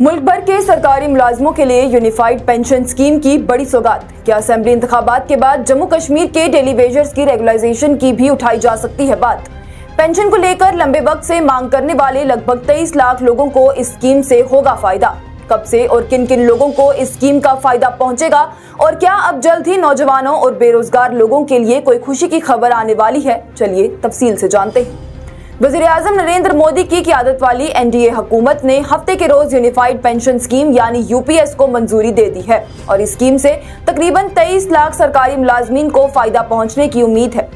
मुल्क भर के सरकारी मुलाजिमों के लिए यूनिफाइड पेंशन स्कीम की बड़ी सौगात। क्या असेंबली इंतखाबात के बाद जम्मू कश्मीर के डेली वेजर्स की रेगुलाइजेशन की भी उठाई जा सकती है बात। पेंशन को लेकर लंबे वक्त से मांग करने वाले लगभग 23 लाख लोगों को इस स्कीम से होगा फायदा। कब से और किन किन लोगों को इस स्कीम का फायदा पहुंचेगा और क्या अब जल्द ही नौजवानों और बेरोजगार लोगों के लिए कोई खुशी की खबर आने वाली है, चलिए तफसील से जानते हैं। वज़ीर-ए-आज़म नरेंद्र मोदी की क़ियादत वाली एनडीए हुकूमत ने हफ्ते के रोज यूनिफाइड पेंशन स्कीम यानी यूपीएस को मंजूरी दे दी है और इस स्कीम से तकरीबन 23 लाख सरकारी मुलाजमीन को फायदा पहुंचने की उम्मीद है।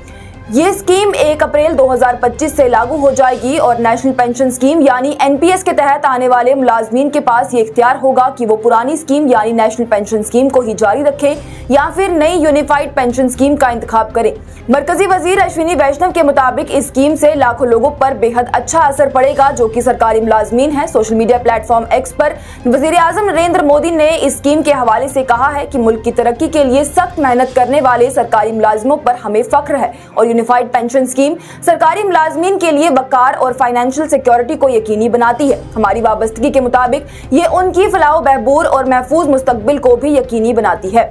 ये स्कीम 1 अप्रैल 2025 से लागू हो जाएगी और नेशनल पेंशन स्कीम यानी एनपीएस के तहत आने वाले मुलाजमीन के पास ये इख्तियार होगा कि वो पुरानी स्कीम यानी नेशनल पेंशन स्कीम को ही जारी रखें या फिर नई यूनिफाइड पेंशन स्कीम का इंतखाब करें। मरकजी वजीर अश्विनी वैष्णव के मुताबिक इस स्कीम से लाखों लोगों पर बेहद अच्छा असर पड़ेगा जो कि सरकारी मुलाजमीन है। सोशल मीडिया प्लेटफॉर्म एक्स पर वज़ीर-ए-आज़म नरेंद्र मोदी ने इस स्कीम के हवाले से कहा है कि मुल्क की तरक्की के लिए सख्त मेहनत करने वाले सरकारी मुलाजिमों पर हमें फख्र है और यूनिफाइड पेंशन स्कीम सरकारी मुलाजमीन के लिए वकार और फाइनेंशियल सिक्योरिटी को यकीनी बनाती है। हमारी वाबस्तगी के मुताबिक ये उनकी फलाह बहबूद और महफूज मुस्तकबिल को भी यकीनी बनाती है।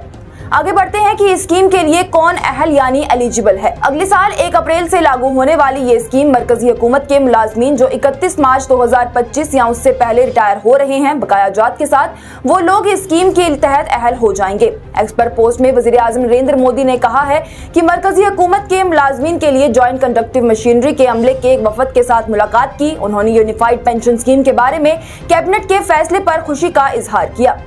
आगे बढ़ते हैं कि इस स्कीम के लिए कौन अहल यानी एलिजिबल है। अगले साल 1 अप्रैल से लागू होने वाली ये स्कीम मरकजी हुकूमत के मुलाजमीन जो 31 मार्च 2025 या उससे पहले रिटायर हो रहे हैं बकाया जात के साथ, वो लोग इस स्कीम के तहत अहल हो जाएंगे। एक्स पर पोस्ट में वज़ीर-ए-आज़म नरेंद्र मोदी ने कहा है कि मरकजी हुकूमत के मुलाजमीन के लिए जॉइंट कंडक्टिव मशीनरी के अमले के एक वफद के साथ मुलाकात की। उन्होंने यूनिफाइड पेंशन स्कीम के बारे में कैबिनेट के फैसले पर खुशी का इजहार किया।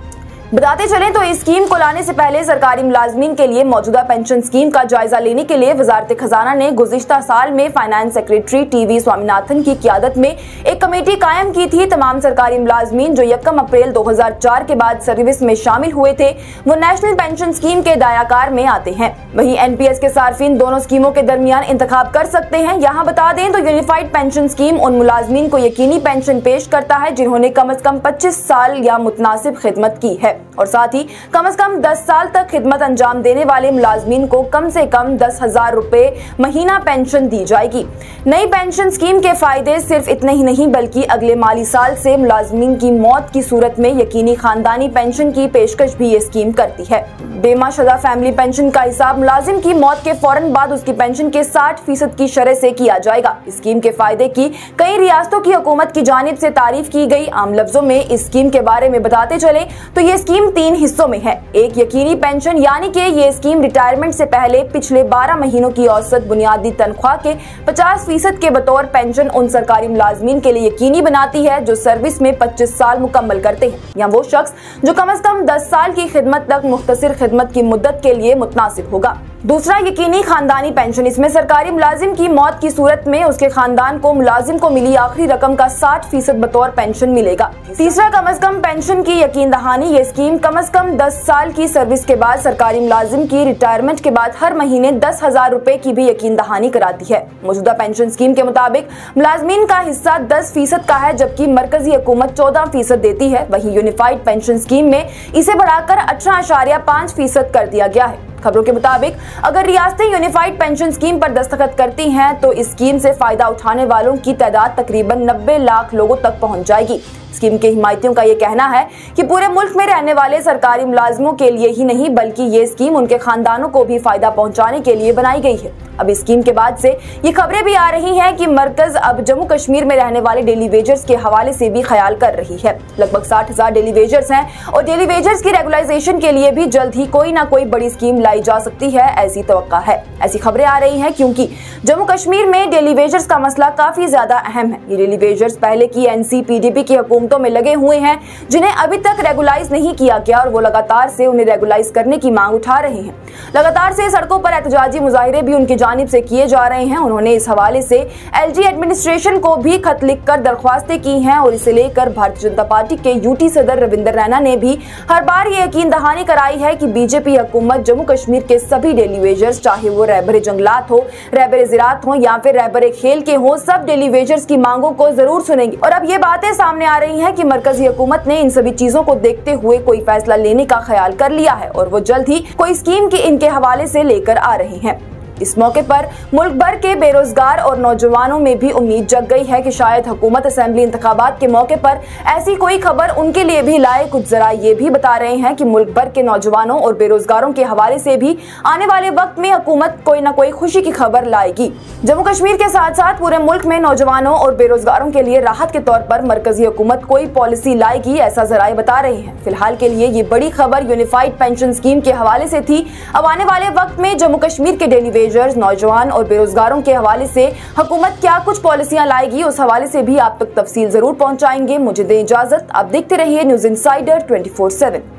बताते चलें तो इस स्कीम को लाने से पहले सरकारी मुलाजमीन के लिए मौजूदा पेंशन स्कीम का जायजा लेने के लिए वजारत खजाना ने गुज़िश्ता साल में फाइनेंस सेक्रेटरी टीवी स्वामीनाथन की क़ियादत में एक कमेटी कायम की थी। तमाम सरकारी मुलाजमीन जो 1 अप्रैल 2004 के बाद सर्विस में शामिल हुए थे वो नेशनल पेंशन स्कीम के दायराकार में आते हैं। वहीं एनपीएस के सार्फिन दोनों स्कीमों के दरमियान इंतखाब कर सकते हैं। यहाँ बता दें तो यूनिफाइड पेंशन स्कीम उन मुलाजमीन को यकीनी पेंशन पेश करता है जिन्होंने कम अज कम 25 साल या मुतनासिब खिदमत की है और साथ ही कम से कम 10 साल तक खिदमत अंजाम देने वाले मुलाजमीन को कम से कम 10,000 रुपए महीना पेंशन दी जाएगी। नई पेंशन स्कीम के फायदे सिर्फ इतने ही नहीं बल्कि अगले माली साल से मुलाजमीन की मौत की सूरत में यकीनी खानदानी पेंशन की पेशकश भी ये स्कीम करती है। बेमाशुदा फैमिली पेंशन का हिसाब मुलाजिम की मौत के फौरन बाद उसकी पेंशन के 60% की शरह से किया जाएगा। इस स्कीम के फायदे की कई रियासतों की हुकूमत की जानिब से तारीफ की गई। आम लफ्जों में इस स्कीम के बारे में बताते चले तो ये स्कीम 3 हिस्सों में है। एक यकीनी पेंशन यानी कि ये स्कीम रिटायरमेंट से पहले पिछले 12 महीनों की औसत बुनियादी तनख्वाह के 50% के बतौर पेंशन उन सरकारी मुलाजमीन के लिए यकीनी बनाती है जो सर्विस में 25 साल मुकम्मल करते हैं या वो शख्स जो कम से कम 10 साल की खिदमत तक मुख्तसर खिदमत की मुद्दत के लिए मुतनासिब होगा। दूसरा यकीनी खानदानी पेंशन, इसमें सरकारी मुलाजिम की मौत की सूरत में उसके खानदान को मुलाजिम को मिली आखिरी रकम का 60% बतौर पेंशन मिलेगा। तीसरा कम से कम पेंशन की यकीन दहानी, ये स्कीम कम से कम 10 साल की सर्विस के बाद सरकारी मुलाजिम की रिटायरमेंट के बाद हर महीने 10,000 रुपए की भी यकीन दहानी कराती है। मौजूदा पेंशन स्कीम के मुताबिक मुलाजमीन का हिस्सा 10% का है जबकि मरकजी हुकूमत 14% देती है। वहीं यूनिफाइड पेंशन स्कीम में इसे बढ़ाकर 18.5% कर दिया गया है। खबरों के मुताबिक अगर रियासतें यूनिफाइड पेंशन स्कीम पर दस्तखत करती हैं तो इस स्कीम से फायदा उठाने वालों की तादाद तकरीबन 90 लाख लोगों तक पहुंच जाएगी। स्कीम के हिमायतियों का ये कहना है कि पूरे मुल्क में रहने वाले सरकारी मुलाजमों के लिए ही नहीं बल्कि ये स्कीम उनके खानदानों को भी फायदा पहुंचाने के लिए बनाई गई है। अब इस स्कीम के बाद से ये खबरें भी आ रही हैं कि मरकज अब जम्मू कश्मीर में रहने वाले डेली वेजर्स के हवाले से भी ख्याल कर रही है। लगभग 60,000 डेली वेजर्स हैं और डेली वेजर्स की रेगुलाइजेशन के लिए भी जल्द ही कोई ना कोई बड़ी स्कीम लाई जा सकती है, ऐसी तवक्का है। ऐसी खबरें आ रही हैं क्योंकि जम्मू कश्मीर में डेली वेजर्स का मसला काफी ज्यादा अहम है। ये डेली वेजर्स पहले की एनसी-पीडीपी की हुकूमतों में लगे हुए हैं जिन्हें अभी तक रेगुलाइज नहीं किया गया और वो लगातार से उन्हें रेगुलाइज करने की मांग उठा रहे हैं। लगातार से सड़कों पर एहतजाजी मुजाहिरे भी उनकी जानिब से किए जा रहे हैं। उन्होंने इस हवाले से एलजी एडमिनिस्ट्रेशन को भी खत लिखकर दरख्वास्तें की हैं और इसे लेकर भारतीय जनता पार्टी के यूटी सदर रविंदर रैना ने भी हर बार ये यकीन दहानी कराई है कि बीजेपी हुकूमत जम्मू कश्मीर के सभी डेली वेजर्स चाहे वो रहबर जंगलात हो, रहबर ज़राअत हो या फिर रहबर खेल के हो, सब डेली वेजर्स की मांगों को जरूर सुनेंगे। और अब ये बातें सामने आ रही हैं कि मरकजी हुकूमत ने इन सभी चीजों को देखते हुए कोई फैसला लेने का ख्याल कर लिया है और वो जल्द ही कोई स्कीम की इनके हवाले से लेकर आ रहे हैं। इस मौके पर मुल्क भर के बेरोजगार और नौजवानों में भी उम्मीद जग गई है कि शायद हुकूमत असेंबली इंतखाबात के मौके पर ऐसी कोई खबर उनके लिए भी लाए। कुछ जरा ये भी बता रहे हैं कि मुल्क भर के नौजवानों और बेरोजगारों के हवाले से भी आने वाले वक्त में हुकूमत कोई न कोई खुशी की खबर लाएगी। जम्मू कश्मीर के साथ साथ पूरे मुल्क में नौजवानों और बेरोजगारों के लिए राहत के तौर पर मरकजी हुकूमत कोई पॉलिसी लाएगी, ऐसा जराए बता रहे हैं। फिलहाल के लिए ये बड़ी खबर यूनिफाइड पेंशन स्कीम के हवाले से थी। अब आने वाले वक्त में जम्मू कश्मीर के डेली वेजर्स, नौजवान और बेरोजगारों के हवाले से हुकूमत क्या कुछ पॉलिसियां लाएगी, उस हवाले से भी आप तक तफसील जरूर पहुंचाएंगे। मुझे दें इजाजत, आप देखते रहिए न्यूज़ इंसाइडर 24/7।